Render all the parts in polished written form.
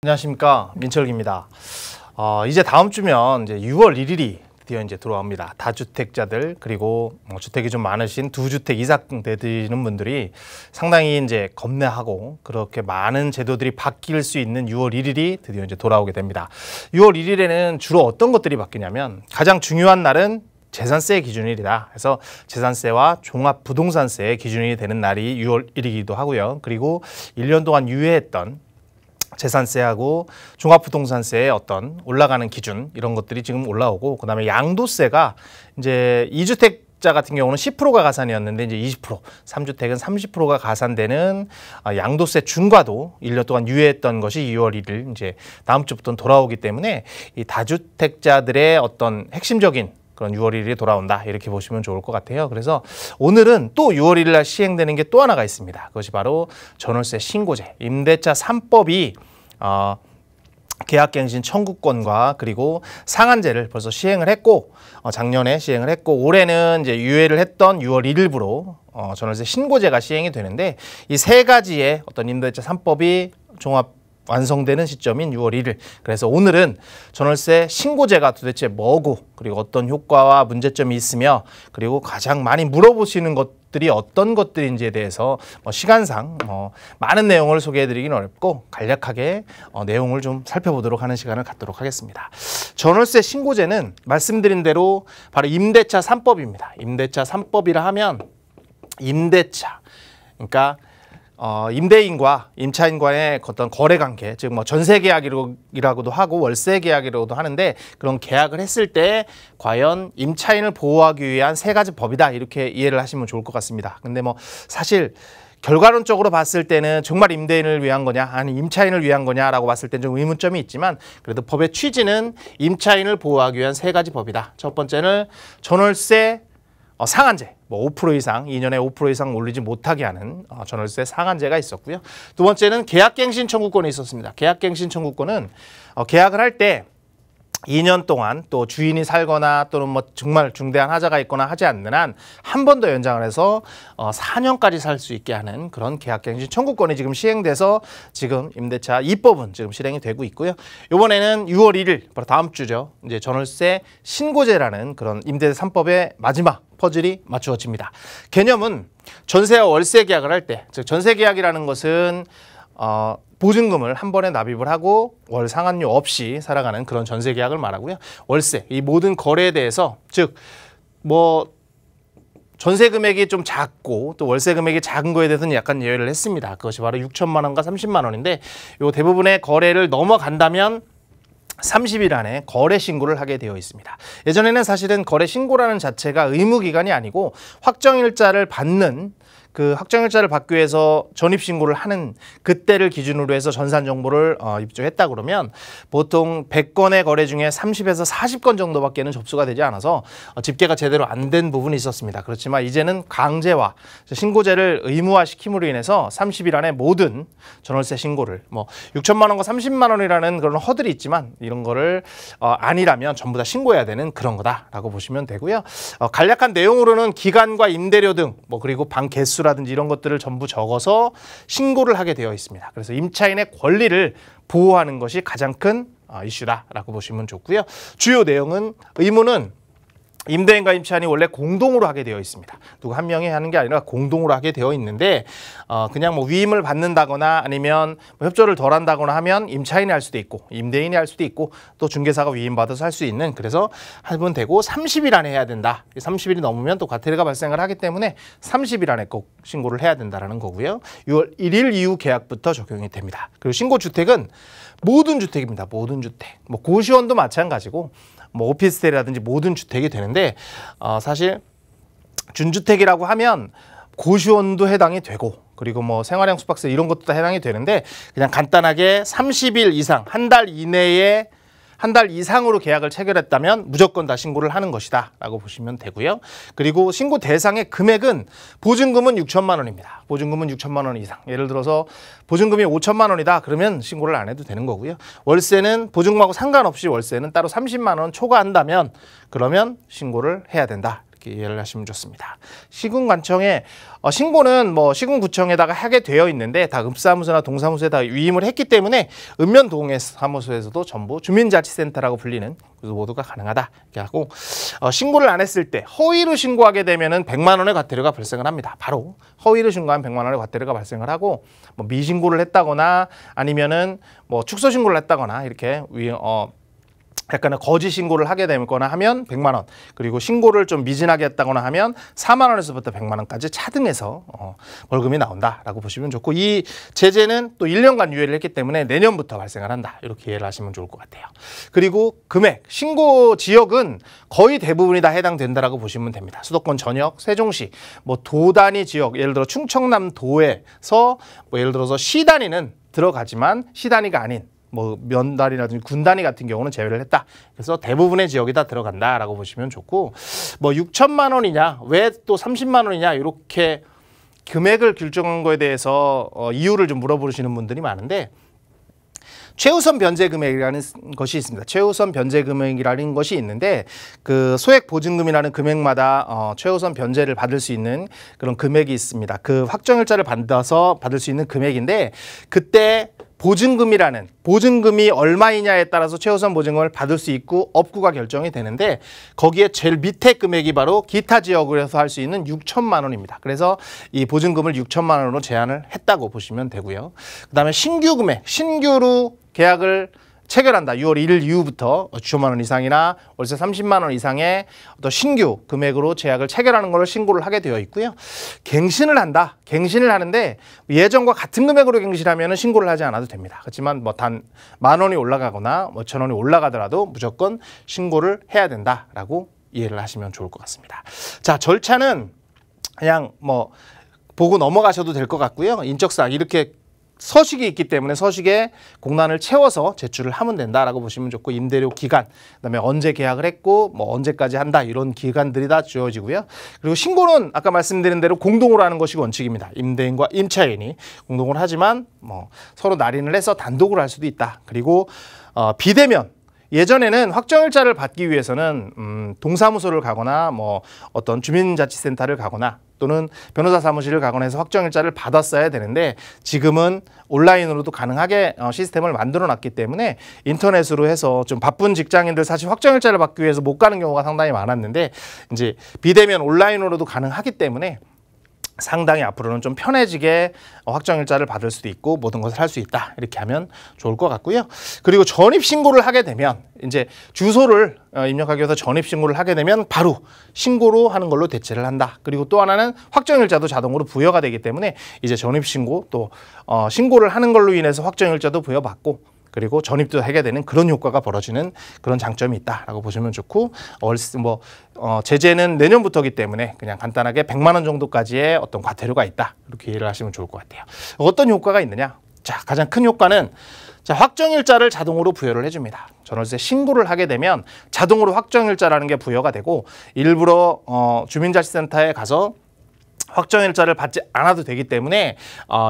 안녕하십니까, 민철기입니다. 이제 다음 주면 이제 6월 1일이 드디어 이제 들어옵니다. 다주택자들 그리고 주택이 좀 많으신 두주택 이상 되시는 분들이 상당히 이제 겁내하고 그렇게 많은 제도들이 바뀔 수 있는 6월 1일이 드디어 이제 돌아오게 됩니다. 6월 1일에는 주로 어떤 것들이 바뀌냐면 가장 중요한 날은 재산세 기준일이다. 그래서 재산세와 종합부동산세 기준이 되는 날이 6월 1일이기도 하고요. 그리고 1년 동안 유예했던 재산세하고 종합부동산세의 어떤 올라가는 기준 이런 것들이 지금 올라오고, 그다음에 양도세가 이제 2주택자 같은 경우는 10%가 가산이었는데 이제 20%, 3주택은 30%가 가산되는 양도세 중과도 1년 동안 유예했던 것이 2월 1일 이제 다음 주부터는 돌아오기 때문에 이 다주택자들의 어떤 핵심적인 그런 6월 1일이 돌아온다, 이렇게 보시면 좋을 것 같아요. 그래서 오늘은 또 6월 1일 날 시행되는 게 또 하나가 있습니다. 그것이 바로 전월세 신고제, 임대차 3법이 계약갱신 청구권과 그리고 상한제를 벌써 시행을 했고, 작년에 시행을 했고, 올해는 이제 유예를 했던 6월 1일부로 전월세 신고제가 시행이 되는데, 이 세 가지의 어떤 임대차 3법이 종합 완성되는 시점인 6월 1일. 그래서 오늘은 전월세 신고제가 도대체 뭐고, 그리고 어떤 효과와 문제점이 있으며, 그리고 가장 많이 물어보시는 것들이 어떤 것들인지에 대해서 시간상 많은 내용을 소개해드리기는 어렵고 간략하게 내용을 좀 살펴보도록 하는 시간을 갖도록 하겠습니다. 전월세 신고제는 말씀드린 대로 바로 임대차 3법입니다. 임대차 3법이라 하면 임대차, 그러니까 임대인과 임차인과의 어떤 거래관계, 즉 전세계약이라고도 하고 월세계약이라고도 하는데, 그런 계약을 했을 때 과연 임차인을 보호하기 위한 세 가지 법이다, 이렇게 이해를 하시면 좋을 것 같습니다. 근데 사실 결과론적으로 봤을 때는 정말 임대인을 위한 거냐 아니 임차인을 위한 거냐라고 봤을 때는 좀 의문점이 있지만, 그래도 법의 취지는 임차인을 보호하기 위한 세 가지 법이다. 첫 번째는 전월세 상한제, 5% 이상, 2년에 5% 이상 올리지 못하게 하는 전월세 상한제가 있었고요. 두 번째는 계약갱신 청구권이 있었습니다. 계약갱신 청구권은 계약을 할 때 2년 동안 또 주인이 살거나 또는 정말 중대한 하자가 있거나 하지 않는 한 한 번 더 연장을 해서 4년까지 살 수 있게 하는 그런 계약갱신 청구권이 지금 시행돼서 지금 임대차 2법은 지금 실행이 되고 있고요. 이번에는 6월 1일, 바로 다음 주죠. 이제 전월세 신고제라는 그런 임대차 3법의 마지막 퍼즐이 맞추어집니다. 개념은 전세와 월세 계약을 할 때, 즉 전세 계약이라는 것은 보증금을 한 번에 납입을 하고 월 상한료 없이 살아가는 그런 전세 계약을 말하고요. 월세, 이 모든 거래에 대해서, 즉 전세 금액이 좀 작고 또 월세 금액이 작은 거에 대해서는 약간 예외를 했습니다. 그것이 바로 6천만 원과 30만 원인데, 요 대부분의 거래를 넘어간다면 30일 안에 거래 신고를 하게 되어 있습니다. 예전에는 사실은 거래 신고라는 자체가 의무기간이 아니고 확정일자를 받는, 그 확정일자를 받기 위해서 전입신고를 하는 그때를 기준으로 해서 전산정보를 입력했다 그러면 보통 100건의 거래 중에 30에서 40건 정도밖에는 접수가 되지 않아서 집계가 제대로 안 된 부분이 있었습니다. 그렇지만 이제는 강제화, 신고제를 의무화시킴으로 인해서 30일 안에 모든 전월세 신고를 6천만 원과 30만 원이라는 그런 허들이 있지만, 이런 거를 아니라면 전부 다 신고해야 되는 그런 거다라고 보시면 되고요. 간략한 내용으로는 기간과 임대료 등 그리고 방 개수 라든지 이런 것들을 전부 적어서 신고를 하게 되어 있습니다. 그래서 임차인의 권리를 보호하는 것이 가장 큰 이슈다라고 보시면 좋고요. 주요 내용은, 의무는 임대인과 임차인이 원래 공동으로 하게 되어 있습니다. 누구 한 명이 하는 게 아니라 공동으로 하게 되어 있는데, 그냥 위임을 받는다거나 아니면 협조를 덜 한다거나 하면 임차인이 할 수도 있고 임대인이 할 수도 있고 또 중개사가 위임받아서 할 수 있는, 그래서 하면 되고 30일 안에 해야 된다. 30일이 넘으면 또 과태료가 발생을 하기 때문에 30일 안에 꼭 신고를 해야 된다라는 거고요. 6월 1일 이후 계약부터 적용이 됩니다. 그리고 신고주택은 모든 주택입니다. 모든 주택. 고시원도 마찬가지고 오피스텔이라든지 모든 주택이 되는데, 사실 준주택이라고 하면 고시원도 해당이 되고, 그리고 생활형 숙박세 이런 것도 다 해당이 되는데, 그냥 간단하게 30일 이상, 한 달 이내에 한 달 이상으로 계약을 체결했다면 무조건 다 신고를 하는 것이다 라고 보시면 되고요. 그리고 신고 대상의 금액은 보증금은 6천만 원입니다. 보증금은 6천만 원 이상. 예를 들어서 보증금이 5천만 원이다 그러면 신고를 안 해도 되는 거고요. 월세는 보증금하고 상관없이 월세는 따로 30만 원 초과한다면 그러면 신고를 해야 된다. 이렇게 이해를 하시면 좋습니다. 시군관청에 신고는 뭐 시군구청에다가 하게 되어 있는데 다 읍사무소나 동사무소에 다 위임을 했기 때문에 읍면동의 사무소에서도 전부 주민자치센터라고 불리는 그래서 모두가 가능하다 이렇게 하고 신고를 안 했을 때 허위로 신고하게 되면은 100만 원의 과태료가 발생을 합니다. 바로 허위로 신고하면 100만 원의 과태료가 발생을 하고 뭐 미신고를 했다거나 아니면은 뭐 축소 신고를 했다거나 이렇게 약간의 거짓 신고를 하게 되거나 하면 100만 원, 그리고 신고를 좀 미진하게 했다거나 하면 4만 원에서부터 100만 원까지 차등해서 벌금이 나온다라고 보시면 좋고, 이 제재는 또 1년간 유예를 했기 때문에 내년부터 발생을 한다, 이렇게 이해를 하시면 좋을 것 같아요. 그리고 금액, 신고 지역은 거의 대부분이 다 해당된다라고 보시면 됩니다. 수도권 전역, 세종시, 뭐 도 단위 지역, 예를 들어 충청남도에서 뭐 예를 들어서 시 단위는 들어가지만 시 단위가 아닌 뭐 면 단위라든지 군 단위 같은 경우는 제외를 했다. 그래서 대부분의 지역이 다 들어간다라고 보시면 좋고, 뭐 6천만 원이냐, 왜 또 30만 원이냐, 이렇게 금액을 결정한 거에 대해서 이유를 좀 물어보시는 분들이 많은데, 최우선 변제 금액이라는 것이 있습니다. 최우선 변제 금액이라는 것이 있는데, 그 소액 보증금이라는 금액마다 최우선 변제를 받을 수 있는 그런 금액이 있습니다. 그 확정일자를 받아서 받을 수 있는 금액인데, 그때 보증금이라는, 보증금이 얼마이냐에 따라서 최우선 보증금을 받을 수 있고 없고가 결정이 되는데, 거기에 제일 밑에 금액이 바로 기타 지역에서 할 수 있는 6천만 원입니다. 그래서 이 보증금을 6천만 원으로 제한을 했다고 보시면 되고요. 그다음에 신규 금액, 신규로 계약을 체결한다. 6월 1일 이후부터 6천만 원 이상이나 월세 30만 원 이상의 어떤 신규 금액으로 계약을 체결하는 것을 신고를 하게 되어 있고요. 갱신을 한다. 갱신을 하는데 예전과 같은 금액으로 갱신하면 신고를 하지 않아도 됩니다. 그렇지만 뭐 단 10,000원이 올라가거나 뭐 1,000원이 올라가더라도 무조건 신고를 해야 된다라고 이해를 하시면 좋을 것 같습니다. 자, 절차는 그냥 뭐 보고 넘어가셔도 될 것 같고요. 인적사항 이렇게 서식이 있기 때문에 서식에 공란을 채워서 제출을 하면 된다라고 보시면 좋고, 임대료 기간, 그다음에 언제 계약을 했고 뭐 언제까지 한다, 이런 기간들이 다 주어지고요. 그리고 신고는 아까 말씀드린 대로 공동으로 하는 것이 원칙입니다. 임대인과 임차인이 공동으로 하지만 뭐 서로 날인을 해서 단독으로 할 수도 있다. 그리고 비대면, 예전에는 확정일자를 받기 위해서는 동사무소를 가거나 뭐 어떤 주민자치센터를 가거나 또는 변호사 사무실을 가거나 해서 확정일자를 받았어야 되는데, 지금은 온라인으로도 가능하게 시스템을 만들어 놨기 때문에 인터넷으로 해서 좀 바쁜 직장인들 사실 확정일자를 받기 위해서 못 가는 경우가 상당히 많았는데, 이제 비대면 온라인으로도 가능하기 때문에 상당히 앞으로는 좀 편해지게 확정일자를 받을 수도 있고 모든 것을 할 수 있다, 이렇게 하면 좋을 것 같고요. 그리고 전입신고를 하게 되면, 이제 주소를 입력하기 위해서 전입신고를 하게 되면 바로 신고로 하는 걸로 대체를 한다. 그리고 또 하나는 확정일자도 자동으로 부여가 되기 때문에 이제 전입신고 또 신고를 하는 걸로 인해서 확정일자도 부여받고, 그리고 전입도 하게 되는 그런 효과가 벌어지는 그런 장점이 있다라고 보시면 좋고, 제재는 내년부터이기 때문에 그냥 간단하게 100만 원 정도까지의 어떤 과태료가 있다, 이렇게 이해를 하시면 좋을 것 같아요. 어떤 효과가 있느냐? 자, 가장 큰 효과는 확정일자를 자동으로 부여를 해줍니다. 전월세 신고를 하게 되면 자동으로 확정일자라는 게 부여가 되고, 일부러 주민자치센터에 가서 확정일자를 받지 않아도 되기 때문에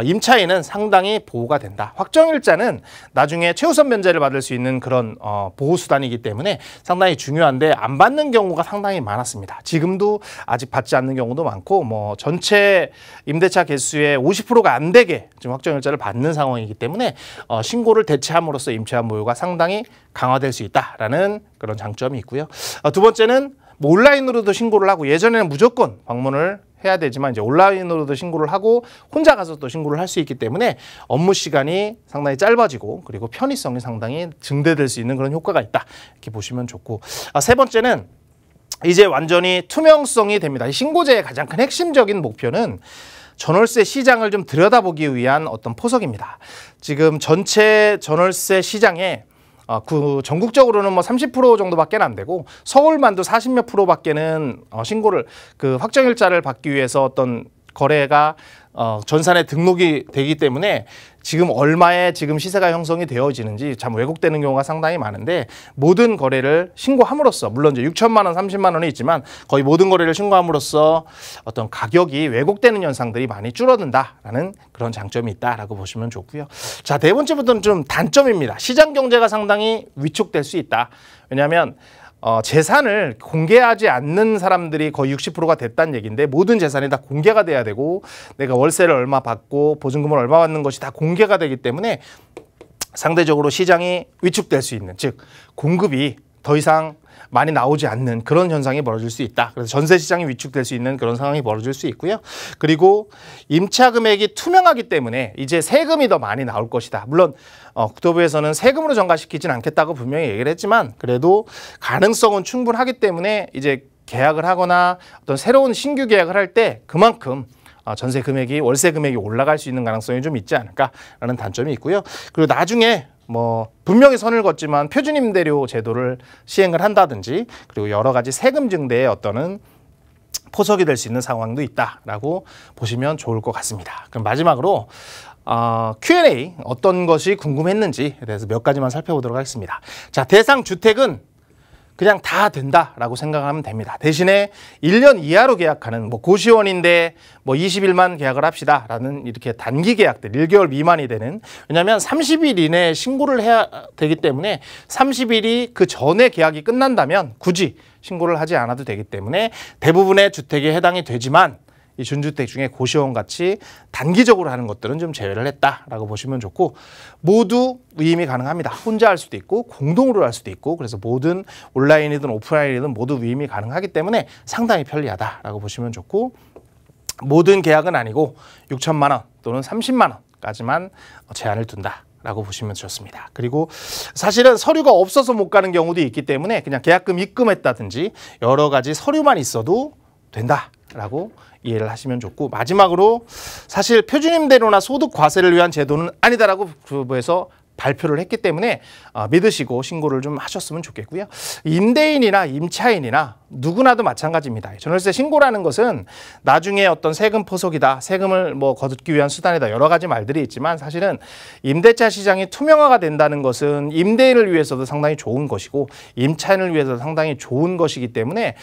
임차인은 상당히 보호가 된다. 확정일자는 나중에 최우선 변제를 받을 수 있는 그런 보호수단이기 때문에 상당히 중요한데, 안 받는 경우가 상당히 많았습니다. 지금도 아직 받지 않는 경우도 많고, 뭐 전체 임대차 개수의 50%가 안 되게 지금 확정일자를 받는 상황이기 때문에 신고를 대체함으로써 임차인 보호가 상당히 강화될 수 있다라는 그런 장점이 있고요. 두 번째는 뭐 온라인으로도 신고를 하고, 예전에는 무조건 방문을 해야 되지만 이제 온라인으로도 신고를 하고 혼자 가서 또 신고를 할 수 있기 때문에 업무 시간이 상당히 짧아지고, 그리고 편의성이 상당히 증대될 수 있는 그런 효과가 있다, 이렇게 보시면 좋고, 세 번째는 이제 완전히 투명성이 됩니다. 이 신고제의 가장 큰 핵심적인 목표는 전월세 시장을 좀 들여다보기 위한 어떤 포석입니다. 지금 전체 전월세 시장에 전국적으로는 뭐 30% 정도밖에 안 되고, 서울만도 40몇 %밖에는 신고를, 그 확정일자를 받기 위해서 어떤 거래가 전산에 등록이 되기 때문에 지금 얼마에 지금 시세가 형성이 되어지는지 참 왜곡되는 경우가 상당히 많은데, 모든 거래를 신고함으로써, 물론 이제 6천만 원, 30만 원이 있지만 거의 모든 거래를 신고함으로써 어떤 가격이 왜곡되는 현상들이 많이 줄어든다라는 그런 장점이 있다라고 보시면 좋고요. 자, 네 번째부터는 좀 단점입니다. 시장 경제가 상당히 위축될 수 있다. 왜냐하면 재산을 공개하지 않는 사람들이 거의 60%가 됐다는 얘기인데 모든 재산이 다 공개가 돼야 되고 내가 월세를 얼마 받고 보증금을 얼마 받는 것이 다 공개가 되기 때문에 상대적으로 시장이 위축될 수 있는, 즉 공급이 더 이상 많이 나오지 않는 그런 현상이 벌어질 수 있다. 그래서 전세 시장이 위축될 수 있는 그런 상황이 벌어질 수 있고요. 그리고 임차 금액이 투명하기 때문에 이제 세금이 더 많이 나올 것이다. 물론 국토부에서는 세금으로 전가시키진 않겠다고 분명히 얘기를 했지만 그래도 가능성은 충분하기 때문에 이제 계약을 하거나 어떤 새로운 신규 계약을 할 때 그만큼 전세 금액이 월세 금액이 올라갈 수 있는 가능성이 좀 있지 않을까라는 단점이 있고요. 그리고 나중에 분명히 선을 걷지만 표준임대료 제도를 시행을 한다든지 그리고 여러 가지 세금 증대의 어떤 포석이 될 수 있는 상황도 있다라고 보시면 좋을 것 같습니다. 그럼 마지막으로 Q&A 어떤 것이 궁금했는지에 대해서 몇 가지만 살펴보도록 하겠습니다. 자, 대상 주택은 그냥 다 된다라고 생각하면 됩니다. 대신에 1년 이하로 계약하는 고시원인데 20일만 계약을 합시다라는 이렇게 단기 계약들 1개월 미만이 되는, 왜냐하면 30일 이내에 신고를 해야 되기 때문에 30일이 그 전에 계약이 끝난다면 굳이 신고를 하지 않아도 되기 때문에 대부분의 주택에 해당이 되지만 이 준주택 중에 고시원 같이 단기적으로 하는 것들은 좀 제외를 했다라고 보시면 좋고, 모두 위임이 가능합니다. 혼자 할 수도 있고 공동으로 할 수도 있고, 그래서 모든 온라인이든 오프라인이든 모두 위임이 가능하기 때문에 상당히 편리하다라고 보시면 좋고, 모든 계약은 아니고 6천만 원 또는 30만 원까지만 제한을 둔다 라고 보시면 좋습니다. 그리고 사실은 서류가 없어서 못 가는 경우도 있기 때문에 그냥 계약금 입금했다든지 여러 가지 서류만 있어도 된다라고 이해를 하시면 좋고, 마지막으로 사실 표준임대료나 소득 과세를 위한 제도는 아니다라고 국토부에서 발표를 했기 때문에 믿으시고 신고를 좀 하셨으면 좋겠고요. 임대인이나 임차인이나 누구나도 마찬가지입니다. 전월세 신고라는 것은 나중에 어떤 세금 포석이다, 세금을 거두기 위한 수단이다, 여러 가지 말들이 있지만 사실은 임대차 시장이 투명화가 된다는 것은 임대인을 위해서도 상당히 좋은 것이고 임차인을 위해서도 상당히 좋은 것이기 때문에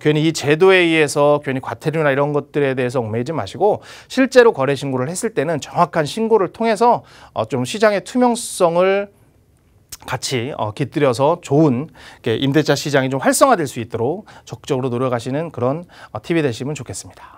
괜히 이 제도에 의해서 괜히 과태료나 이런 것들에 대해서 얽매이지 마시고 실제로 거래 신고를 했을 때는 정확한 신고를 통해서 좀 시장의 투명성을 같이 깃들여서 좋은 임대차 시장이 좀 활성화될 수 있도록 적극적으로 노력하시는 그런 팁이 되시면 좋겠습니다.